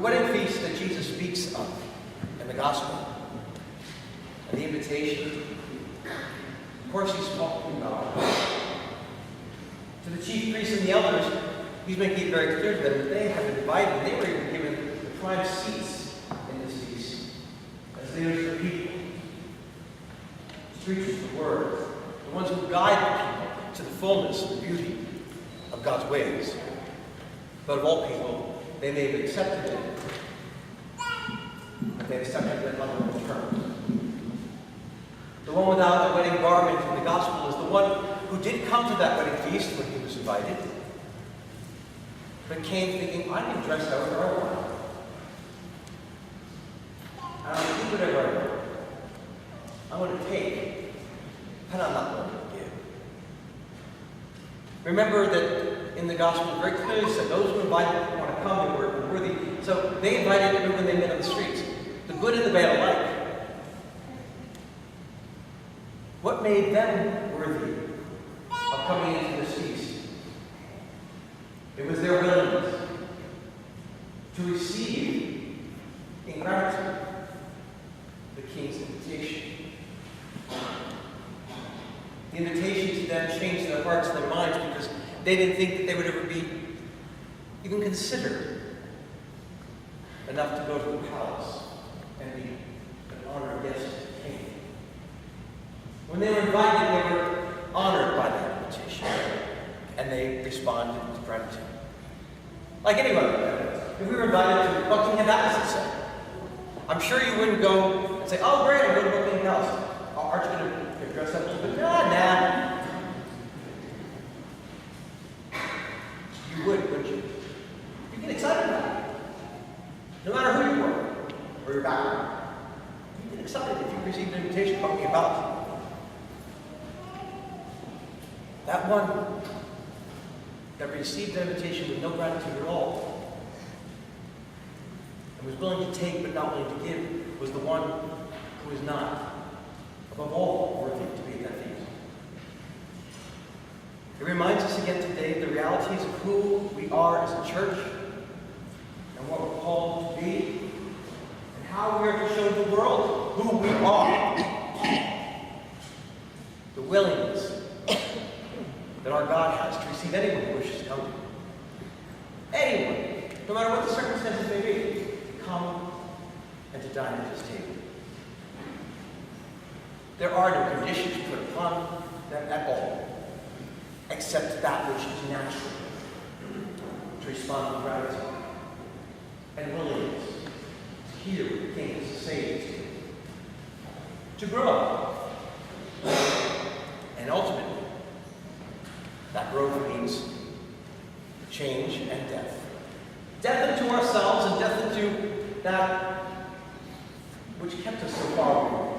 wedding feast that Jesus speaks of in the gospel, and the invitation, of course he's talking about to the chief priests and the elders. He's making it very clear to them that they have been invited, they were even given the prime seats in this feast as leaders of the people, as preachers of the word, the ones who guide the people to the fullness and the beauty of God's ways. But of all people, they may have accepted it, but they accepted it on their own terms. The one without the wedding garment in the gospel is the one who did come to that wedding feast when he was invited, but came thinking, I can dress however I want. I don't do whatever I want. I want to take, and I'm not going to give. Remember that in the gospel, very clearly said, those who invited want to come and were worthy. So they invited everyone they met on the streets, the good and the bad alike. What made them worthy of coming into this feast? It was their willingness to receive in gratitude the king's invitation. The invitation to them changed their hearts and their minds because they didn't think that they would ever be even considered enough to go to the palace and be an honored guest of the king. When they were invited, they were honored by that invitation, and they responded with gratitude. Like anyone, if we were invited to Buckingham Palace, say, I'm sure you wouldn't go and say, oh great, I'm going to Buckingham Palace. Aren't you going to dress up a little bit? Nah. You would, wouldn't you? You get excited about it. No matter who you were or your background. You get excited if you received an invitation to Buckingham Palace. That one that received the invitation with no gratitude at all and was willing to take but not willing to give was the one who is not, above all, worthy to be at that feast. It reminds us again today of the realities of who we are as a church and what we're called to be and how we are to show the world who we are. The willingness that our God has to receive anyone who wishes to come to him. Anyone, no matter what the circumstances may be, to come and to dine at his table. There are no conditions put upon them at all, except that which is natural, to respond with gratitude and willingness to hear what the King has to say to you, to grow up, and ultimately, that growth means change and death. Death into ourselves and death into that which kept us so far away.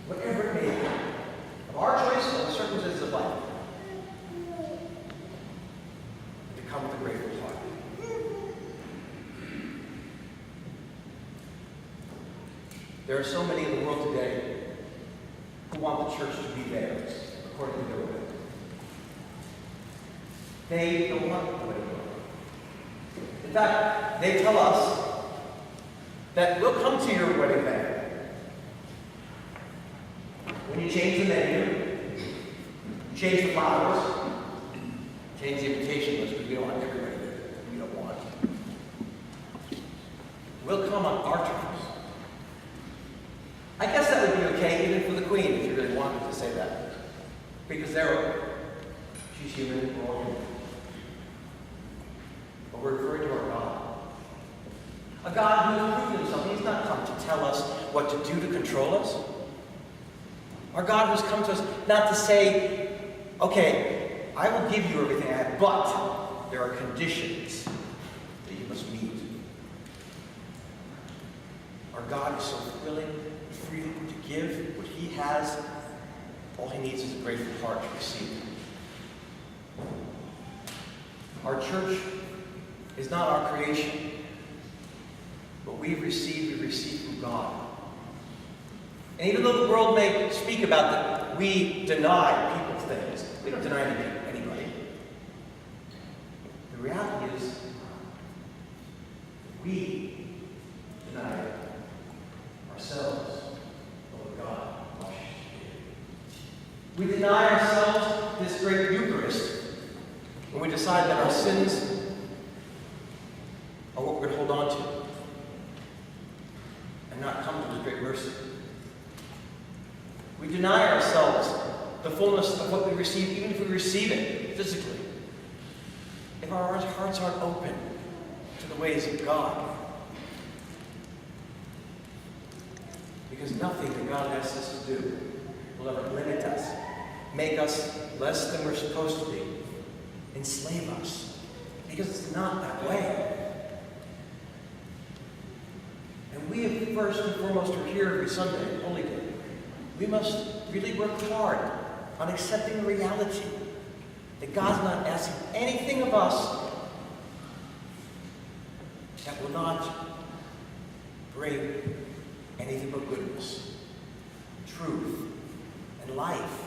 Whatever it may be, of our choice or the circumstances of life, to come with a grateful heart. There are so many in the world today who want the church to be theirs, according to their will. They don't want the wedding garment. In fact, they tell us that we'll come to your wedding banquet when you change the menu, change the flowers, change the invitation list, because we don't want everybody there that we don't want. We'll come on our terms. I guess that would be okay even for the Queen, if you really wanted to say that. Because she's human, we're all human. But we're referring to our God. A God who has proven himself. He's not come to tell us what to do to control us. Our God who's come to us not to say, okay, I will give you everything I have, but there are conditions that you must meet. Our God is so willing and free to give what he has. All he needs is a grateful heart to receive it. Our church is not our creation. What we receive from God. And even though the world may speak about that we deny people things, we don't deny anybody. The reality is We deny ourselves what God wants to do. We deny ourselves this great Eucharist when we decide that our sins are what we're going to hold on to and not come to His great mercy. We deny ourselves the fullness of what we receive, even if we receive it physically. If our hearts aren't open to the ways of God. Because nothing that God asks us to do will ever limit us, make us less than we're supposed to be, enslave us. Because it's not that way. And we, first and foremost, are here every Sunday, Holy Day. We must really work hard on accepting the reality that God's not asking anything of us that will not bring anything but goodness, truth, and life.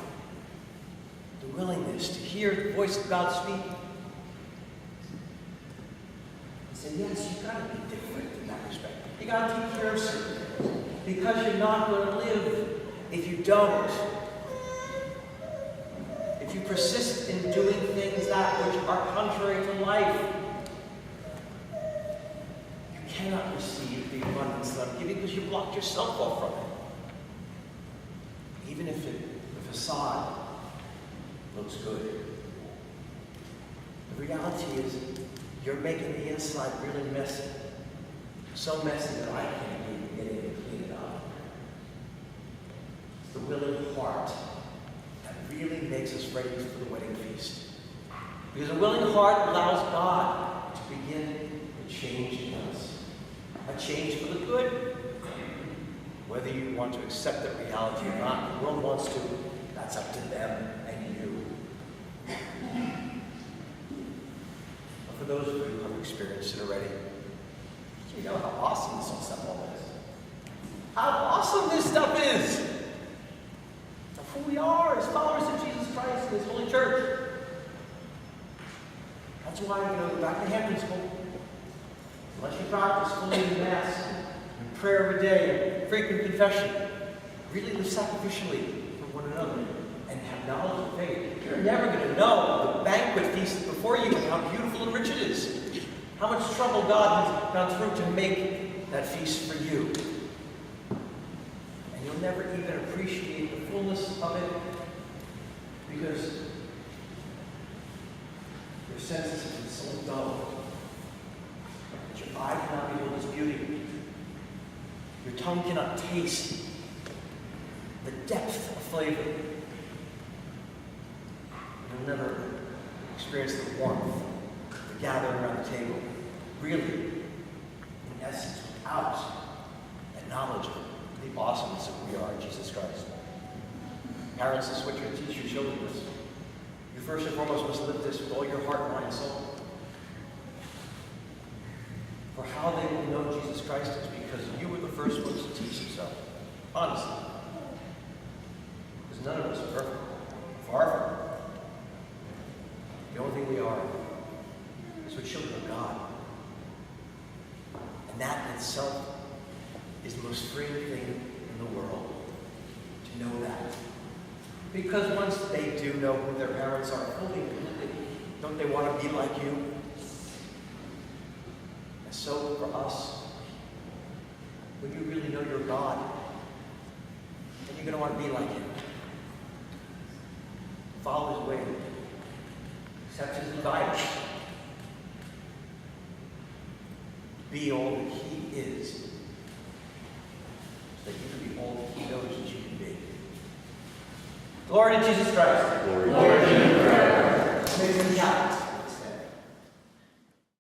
The willingness to hear the voice of God speak. And say, yes, you've got to be different in that respect. You've got to take care of certain things. Because you're not going to live if you don't. If you persist in doing things that which are contrary to life, you cannot receive the abundance that I'm giving because you blocked yourself off from it. Even if the facade looks good. The reality is you're making the inside really messy. So messy that I can't even get in and clean it up. It's the willing heart that really makes us ready for the wedding feast. Because a willing heart allows God to begin a change in us. A change for the good. Whether you want to accept that reality or not, the world wants to. That's up to them and you. But for those of you who have experienced it already, you know how awesome this stuff all is. How awesome this stuff is! Of who we are as followers of Jesus Christ and His Holy Church. That's why, go back to hand principle. Unless you practice fully in Mass, and prayer every day, and frequent confession, really live sacrificially for one another, and have knowledge of faith, you're never going to know the banquet feast before you and how beautiful and rich it is. How much trouble God has gone through to make that feast for you. And you'll never even appreciate the fullness of it because your senses have been so dull that your eye cannot behold His beauty. Your tongue cannot taste the depth of flavor. You'll never experience the warmth, the gathering around the table. Really, in essence, without that knowledge of the awesomeness of who we are in Jesus Christ. Parents, this is what you're to teach your children this. You first and foremost must live this with all your heart, mind, and soul. For how they will know Jesus Christ is because you were the first ones to teach them so. Honestly. Because none of us are perfect. Far from it. The only thing we are is we're children of God. And that in itself is the most freeing thing in the world. To know that. Because once they do know who their parents are, fully and completely, don't they want to be like you? And so for us, when you really know your God, then you're going to want to be like Him. Follow His way. Accept His advice. Be all that He is, so that you can be all that He knows that you can be. Glory to Jesus Christ. Glory to Jesus Christ. Praise Him, God.